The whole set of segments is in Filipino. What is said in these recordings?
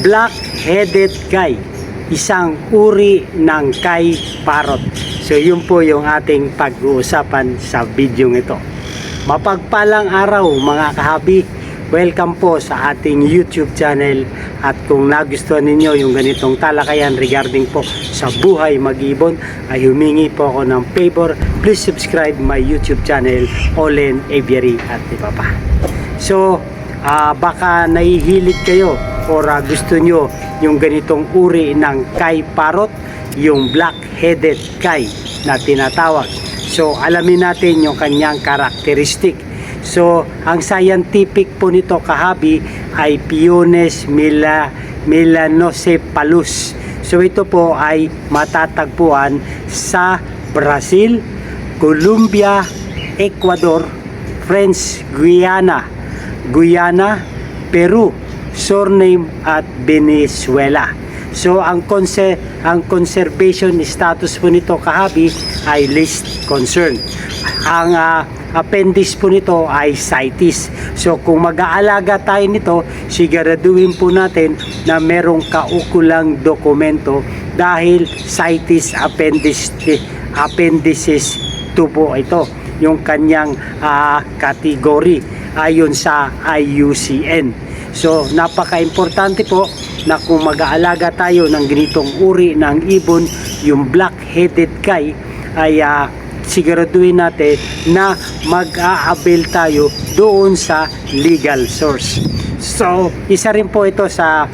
black-headed kay, isang uri ng kay parrot. So yun po yung ating pag-uusapan sa video ito. Mapagpalang araw mga kahabi, welcome po sa ating YouTube channel. At kung nagustuhan ninyo yung ganitong talakayan regarding po sa buhay mag-ibon, ay humingi po ako ng favor. Please subscribe my YouTube channel, Olen Aviary at iba pa. So baka nahihilig kayo or gusto nyo yung ganitong uri ng kay parrot, yung black-headed kay na tinatawag. So alamin natin yung kanyang karakteristik. So ang scientific po nito kahabi ay Pyones melanocephalus. So ito po ay matatagpuan sa Brazil, Colombia, Ecuador, French Guiana, Peru, Suriname at Venezuela. So ang conservation status po nito kahabi ay least concern. Ang appendix po nito ay CITES. So kung mag-aalaga tayo nito, siguraduhin po natin na merong kaukulang dokumento dahil CITES appendices 2 po ito, yung kanyang category ayon sa IUCN. So napaka-importante po na kung mag-aalaga tayo ng ganitong uri ng ibon, yung black-headed kay, ay siguraduhin natin na mag-a-avail tayo doon sa legal source. So isa rin po ito sa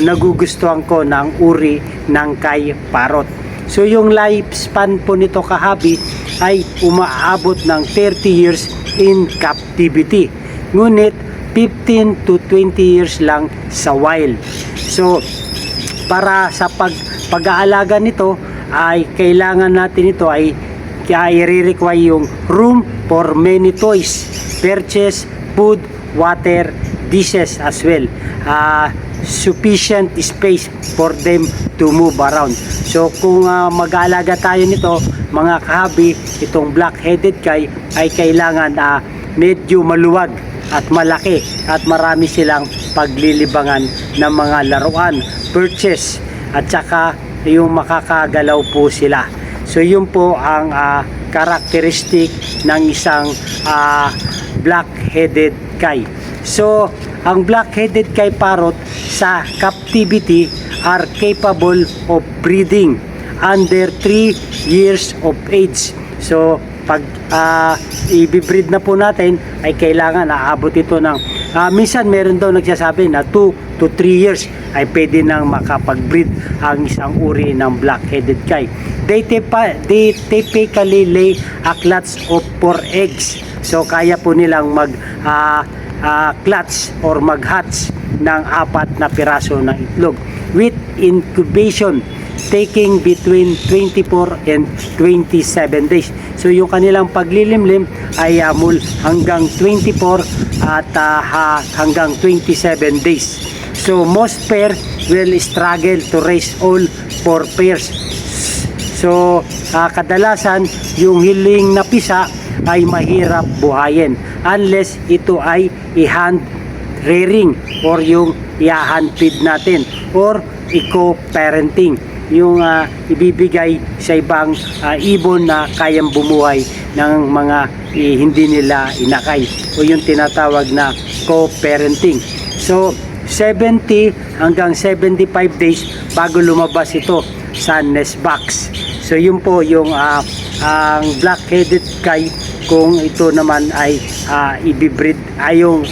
nagugustuhan ko ng uri ng kay parrot. So yung lifespan po nito kahabi ay umaabot ng 30 years in captivity. Ngunit 15 to 20 years lang sa wild. So para sa pag-aalaga nito ay kailangan natin ito ay i-require yung room for many toys, perches, food, water, dishes as well. Sufficient space for them to move around. So kung mag-aalaga tayo nito mga kahabi, itong black-headed kay ay kailangan medyo maluwag at malaki at marami silang paglilibangan ng mga laruan, perches, at saka yung makakagalaw po sila. So yun po ang karakteristik ng isang black-headed kay. So ang black-headed kay parrot sa captivity are capable of breeding under 3 years of age. So pag i-breed na po natin ay kailangan aabot ito ng minsan meron daw nagsasabi na 2 to 3 years ay pwede nang makapag-breed ang isang uri ng black-headed kay. They typically lay a clutch of 4 eggs. So kaya po nilang clutch or mag-hatch ng 4 na piraso ng itlog with incubation taking between 24 and 27 days. So yung kanilang paglilimlim ay hanggang 24 at hanggang 27 days. So most pair will struggle to raise all 4 pairs. So kadalasan yung hiling na pisa ay mahirap buhayin unless ito ay i-hand rearing or yung i-hand feed natin or eco-parenting, yung ibibigay sa ibang ibon na kayang bumuhay ng mga hindi nila inakay o yung tinatawag na co-parenting. So 70 hanggang 75 days bago lumabas ito sa nest box. So yun po yung ang black-headed kay, kung ito naman ay ibibreed ay yung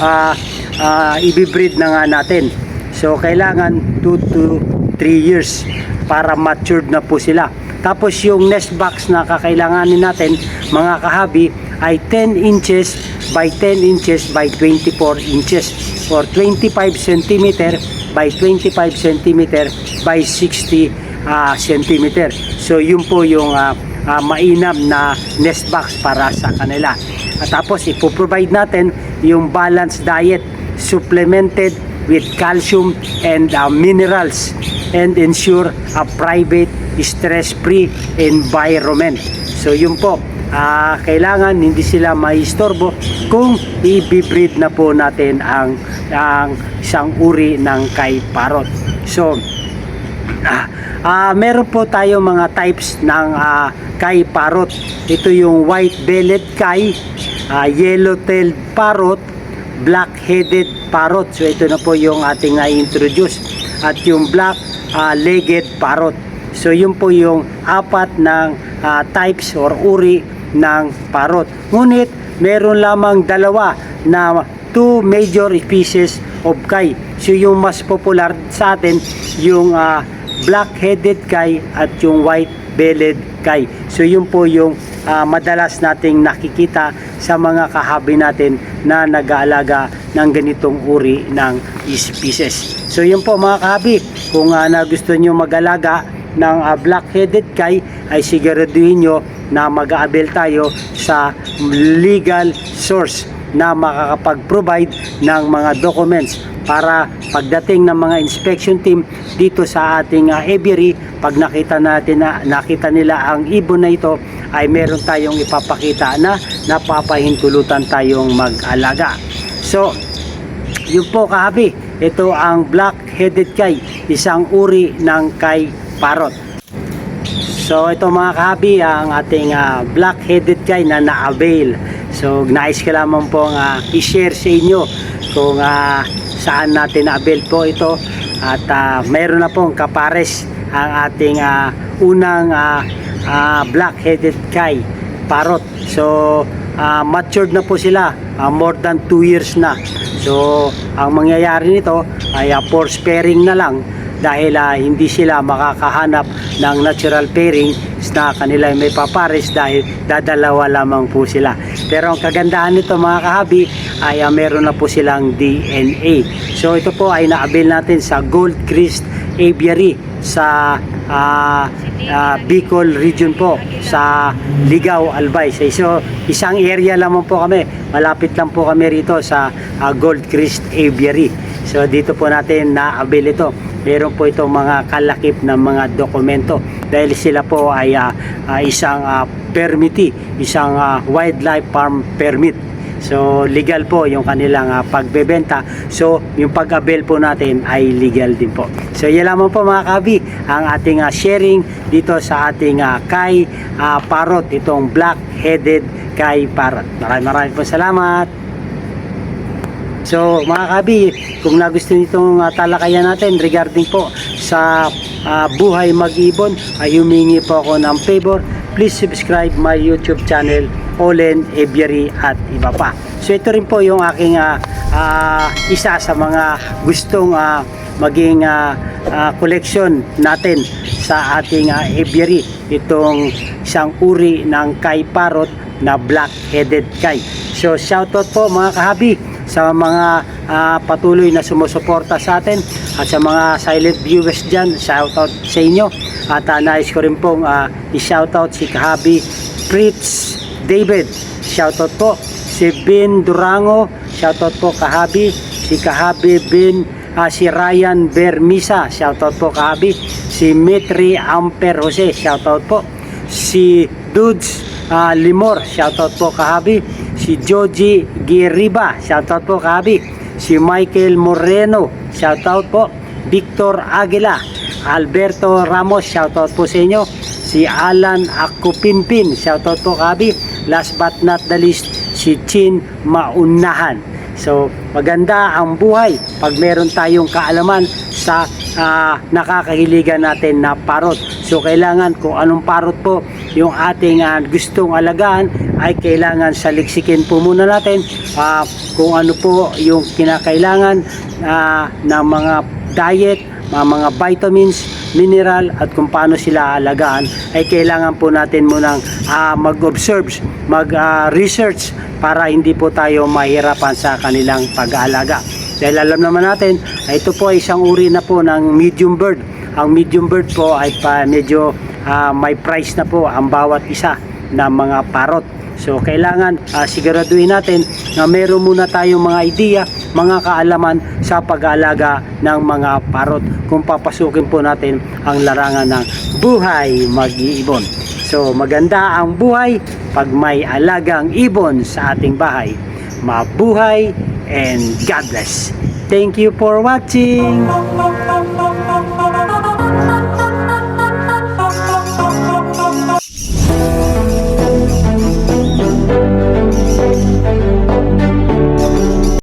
ibibreed na nga natin. So kailangan 2 to 3 years para matured na po sila. Tapos yung nest box na kakailanganin natin mga kahabi ay 10 inches by 10 inches by 24 inches or 25 cm by 25 cm by 60 cm. So yun po yung mainam na nest box para sa kanila. At tapos ipoprovide natin yung balanced diet supplemented with calcium and minerals and ensure a private stress-free environment. So yun po kailangan hindi sila maistorbo kung i-breed na po natin ang isang uri ng Kai Parrot. So meron po tayo mga types ng Kai Parrot. Ito yung white-bellied Kai, yellow-tailed parrot, black-headed parrot. So ito na po yung ating introduce. At yung black-legged parrot. So yun po yung apat ng types or uri ng parrot. Ngunit meron lamang dalawa na 2 major species of Kai. So yung mas popular sa atin yung black-headed Kai at yung white-bellied Kai. So yun po yung madalas nating nakikita sa mga kahabi natin na nag-aalaga ng ganitong uri ng species. So yun po mga kahabi, kung gusto nyo mag-alaga ng black-headed Kai, ay siguraduhin nyo na mag-aabel tayo sa legal source na makakapag-provide ng mga documents para pagdating ng mga inspection team dito sa ating aviary, pag nakita nila ang ibon na ito, ay meron tayong ipapakita na napapahintulutan tayong mag-alaga. So yun po kahabi, ito ang black-headed Kai, isang uri ng Kai Parrot. So ito mga kahabi, ang ating black-headed Kai na na-avail. So nais ko lamang pong i-share sa inyo kung saan natin na-avail po ito. At mayroon na pong kapares ang ating unang black-headed Kai Parrot. So matured na po sila, more than 2 years na. So ang mangyayari nito ay force pairing na lang, dahil hindi sila makakahanap ng natural pairing na kanila may papares, dahil dadalawa lamang po sila. Pero ang kagandahan nito mga kahabi ay meron na po silang DNA. So ito po ay na-avail natin sa Gold Crest Aviary sa Bicol region po, sa Ligao, Albay. So isang area lamang po kami, malapit lang po kami rito sa Gold Crest Aviary. So dito po natin na-avail ito. Meron po itong mga kalakip na mga dokumento, dahil sila po ay isang permittee, isang wildlife farm permit. So legal po yung kanilang pagbebenta. So yung pag-avail po natin ay legal din po. So yan lamang po mga kabi ang ating sharing dito sa ating Kai Parrot, itong black-headed Kai Parrot. Maraming po salamat. So mga kabi, kung nagustuhan itong talakayan natin regarding po sa buhay mag-ibon, ay humingi po ako ng favor. Please subscribe my YouTube channel, Olen Aviary at iba pa. So ito rin po yung aking isa sa mga gustong maging collection natin sa ating aviary, itong isang uri ng Kai Parrot na black-headed Kai. So shoutout po mga kahabi sa mga patuloy na sumusuporta sa atin, at sa mga silent viewers dyan, shoutout sa inyo. At nais ko rin pong i-shoutout si kahabi Fritz David, shoutout po. Si Bin Durango, shoutout po kahabi. Si kahabi si Ryan Bermisa, shoutout po kahabi. Si Mitri Amper Jose, shoutout po. Si Dudes Limor, shoutout po kahabi. Si Joji Giriba, shoutout po kahabi. Si Michael Moreno, shoutout po. Victor Aguila, Alberto Ramos, shoutout po sa inyo. Si Alan Akupinpin, shoutout po kahabi. Last but not the least, si Chin Maunahan. So maganda ang buhay pag meron tayong kaalaman sa nakakahiligan natin na parrot. So kailangan kung anong parrot po yung ating gustong alagaan, ay kailangan saliksikin po muna natin kung ano po yung kinakailangan ng mga diet, mga vitamins, mineral, at kung paano sila alagaan, ay kailangan po natin munang mag-observe, mag-research para hindi po tayo mahirapan sa kanilang pag-aalaga. Dahil alam naman natin, ito po ay isang uri na po ng medium bird. Ang medium bird po ay medyo may price na po ang bawat isa ng mga parrot. So kailangan siguraduhin natin na meron muna tayong mga idea, mga kaalaman sa pag-aalaga ng mga parot kung papasukin po natin ang larangan ng buhay mag-iibon. So maganda ang buhay pag may alagang ibon sa ating bahay. Mabuhay and God bless. Thank you for watching.